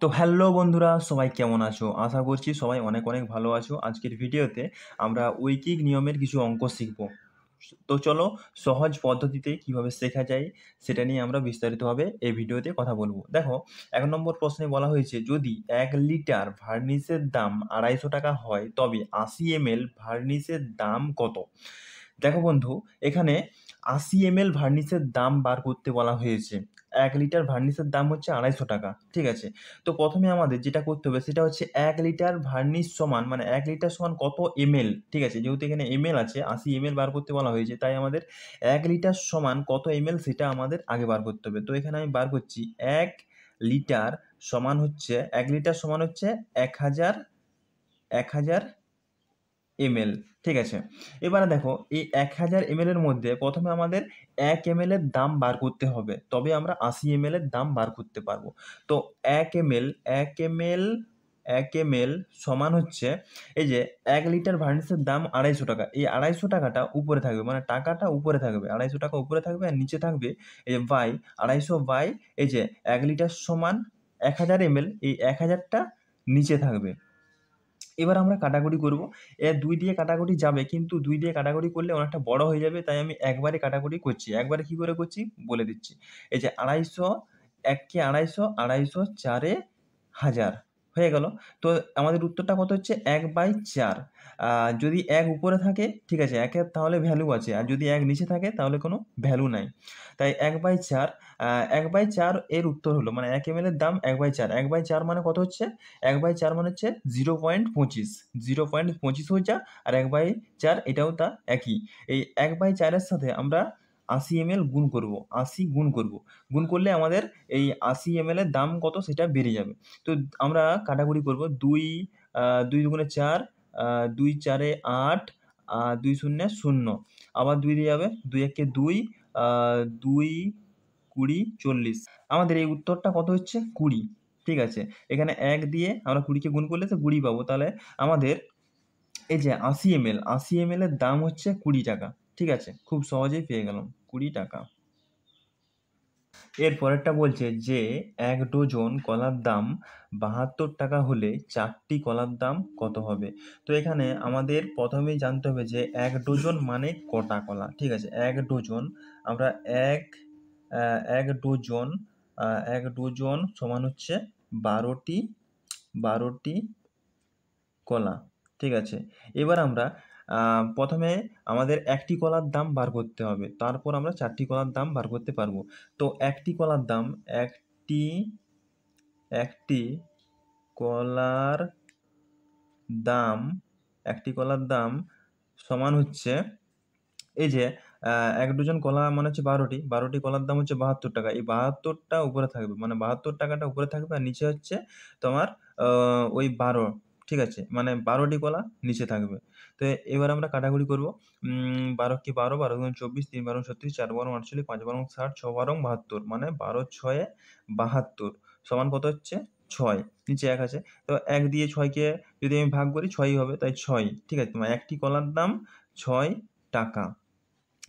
তো হ্যালো বন্ধুরা, সবাই কেমন আছো? আশা করছি সবাই অনেক অনেক ভালো আছো। আজকের ভিডিওতে আমরা ঐকিক নিয়মের কিছু অঙ্ক শিখব। তো চলো, সহজ পদ্ধতিতে কিভাবে শেখা যায় সেটা নিয়ে আমরা বিস্তারিতভাবে এই ভিডিওতে কথা বলবো। দেখো, ১ নম্বর প্রশ্নে বলা হয়েছে, যদি ১ লিটার ভার্নিশের দাম ২৫০ টাকা হয় তবে ৮০ ml ভার্নিশের দাম কত? দেখো বন্ধু, এখানে ৮০ ml ভার্নিশের দাম বার করতে বলা হয়েছে। ১ লিটার ভার্নিশের দাম হচ্ছে ২৫০ টাকা, ঠিক আছে। তো প্রথমে আমাদের যেটা করতে হবে সেটা হচ্ছে ১ লিটার ভার্নিশ সমান, মানে ১ লিটার সমান কত এমএল, ঠিক আছে। যেহেতু এখানে এমএল আছে, ৮০ ml বার করতে বলা হয়েছে, তাই আমাদের ১ লিটার সমান কত এমএল সেটা আমাদের আগে বার করতে হবে। তো এখানে আমি বার করছি ১ লিটার সমান হচ্ছে ১ লিটার সমান হচ্ছে ১০০০ এমএল, ঠিক আছে। এবারে দেখো, এই ১০০০ ml এর মধ্যে প্রথমে আমাদের ১ ml এর দাম বার করতে হবে, তবে আমরা ৮০ ml এর দাম বার করতে পারবো। তো ১ ml সমান হচ্ছে, এই যে ১ লিটার ভার্নিশের দাম ২৫০ টাকা, এই ২৫০ টাকাটা উপরে থাকবে, মানে টাকাটা উপরে থাকবে, ২৫০ টাকা উপরে থাকবে, আর নিচে থাকবে এই যে বাই ২৫০ বাই এই যে ১ লিটার সমান ১০০০ ml, এই ১০০০টা নিচে থাকবে। এবার আমরা কাটাকুটি করব। ২ দিয়ে কাটাকুটি যাবে, কিন্তু ২ দিয়ে কাটাকুটি করলে অনেকটা বড় হয়ে যাবে, তাই আমি একবারে কাটাকুটি করছি। একবারে কি করে করছি বলে দিচ্ছি। এই যে ২৫০, ১ কে ২৫০, ২৫০ ৪ এ ১০০০ হয়ে গেল। তো আমাদের উত্তরটা কত হচ্ছে ১/৪। যদি ১ উপরে থাকে, ঠিক আছে, ১ এর তাহলে ভ্যালু আছে, আর যদি ১ নিচে থাকে তাহলে কোনো ভ্যালু নাই। তাই ১/৪, ১/৪ এর উত্তর হলো, মানে ১ ml এর দাম ১/৪। ১/৪ মানে কত হচ্ছে? ১/৪ মানে হচ্ছে 0.২৫। 0.২৫ হয়ে যা, আর ১/৪ এটাও তা একই। এই ১/৪ এর সাথে আমরা ৮০ ml গুণ করব। ৮০ গুণ করব। গুণ করলে আমাদের এই ৮০ ml এর দাম কত সেটা বেরিয়ে যাবে। তো আমরা কাটাকুটি করব। ২ দুগুণে ৪, ২ ৪ এ ৮, ২ শূন্যে ০। আবার ২ দিয়ে যাবে, ২ একে ২, ২ ২০ ৪০। আমাদের এই উত্তরটা কত হচ্ছে ২০, ঠিক আছে। এখানে ১ দিয়ে আমরা ২০ কে গুণ করলে তো ২০ পাবো। তাহলে আমাদের এই যে ৮০ ml এর দাম হচ্ছে ২০ টাকা, ঠিক আছে। খুব সহজেই পেয়ে গেলাম ২০ টাকা। এর পরেরটা বলছে যে ১ ডজন কলার দাম ৭২ টাকা হলে ৪টি কলার দাম কত হবে? তো এখানে আমাদের প্রথমেই জানতে হবে যে ১ ডজন মানে কটা কলা, ঠিক আছে। ১ ডজন আমরা ১ ১ ডজন ১ ডজন সমান হচ্ছে ১২টি কলা, ঠিক আছে। এবার আমরা প্রথমে আমাদের একটি কলার দাম বার করতে হবে, তারপর আমরা ৪টি কলার দাম বার করতে পারবো। তো একটি কলার দাম, একটি একটি কলার দাম একটি কলার দাম সমান হচ্ছে, এই যে ১ ডজন কলা মানে হচ্ছে ১২টি কলার দাম হচ্ছে ৭২ টাকা। এই ৭২টা উপরে থাকবে, মানে ৭২ টাকাটা উপরে থাকবে, আর নিচে হচ্ছে তোমার ওই ১২, ঠিক আছে। মানে ১২টি কলা নিচে থাকবে। তো এবার আমরা কাটাকুটি করব। ১২ কি ১২, ১২ দুগুণে ২৪, ৩ ১২ ৩৬, ৪ ১২ ৪৮, ৫ ১২ ৬০, ৬ ১২ ৭২, মানে ১২ ৬ ৭২ সমান কত হচ্ছে ৬। নিচে ১ আছে। তো ১ দিয়ে ৬ কে যদি আমি ভাগ করি ৬ই হবে, তাই ৬, ঠিক আছে। মানে একটি কলার দাম ৬ টাকা।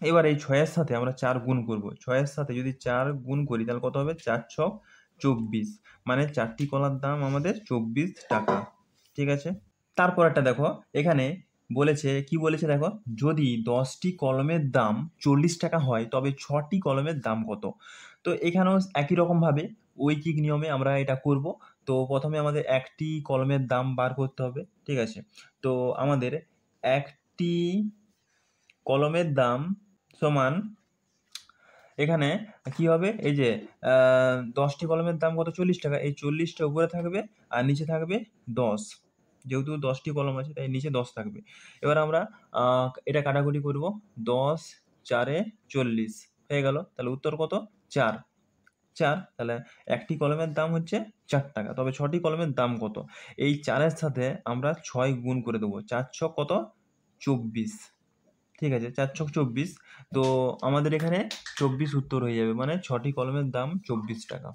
এবার এই ৬ এর সাথে আমরা ৪ গুণ করব। ৬ এর সাথে যদি ৪ গুণ করি তাহলে কত হবে? ৪ ছক ২৪, মানে ৪টি কলার দাম আমাদের ২৪ টাকা, ঠিক আছে। তারপরেরটা দেখো, এখানে বলেছে, কি বলেছে দেখো, যদি ১০টি কলমের দাম ৪০ টাকা হয় তবে ৬টি কলমের দাম কত? তো এখানেও একই রকমভাবে ঐকিক নিয়মে আমরা এটা করব। তো প্রথমে আমাদের একটি কলমের দাম বার করতে হবে, ঠিক আছে। তো আমাদের একটি কলমের দাম সমান, এখানে কি হবে, এই যে ১০টি কলমের দাম কত? ৪০ টাকা। এই ৪০টা উপরে থাকবে, আর নিচে থাকবে ১০। যেহেতু ১০টি কলম আছে তাই নিচে ১০ থাকবে। এবার আমরা এটা কাটাকুটি করব। ১০ ৪ এ ৪০ হয়ে গেল। তাহলে উত্তর কত? ৪। তাহলে একটি কলমের দাম হচ্ছে ৪ টাকা। তবে ৬টি কলমের দাম কত? এই ৪ এর সাথে আমরা ৬ গুণ করে দেবো। ৪ ছক কত? ২৪, ঠিক আছে। ৪ ছক ২৪। তো আমাদের এখানে ২৪ উত্তর হয়ে যাবে, মানে ৬টি কলমের দাম ২৪ টাকা।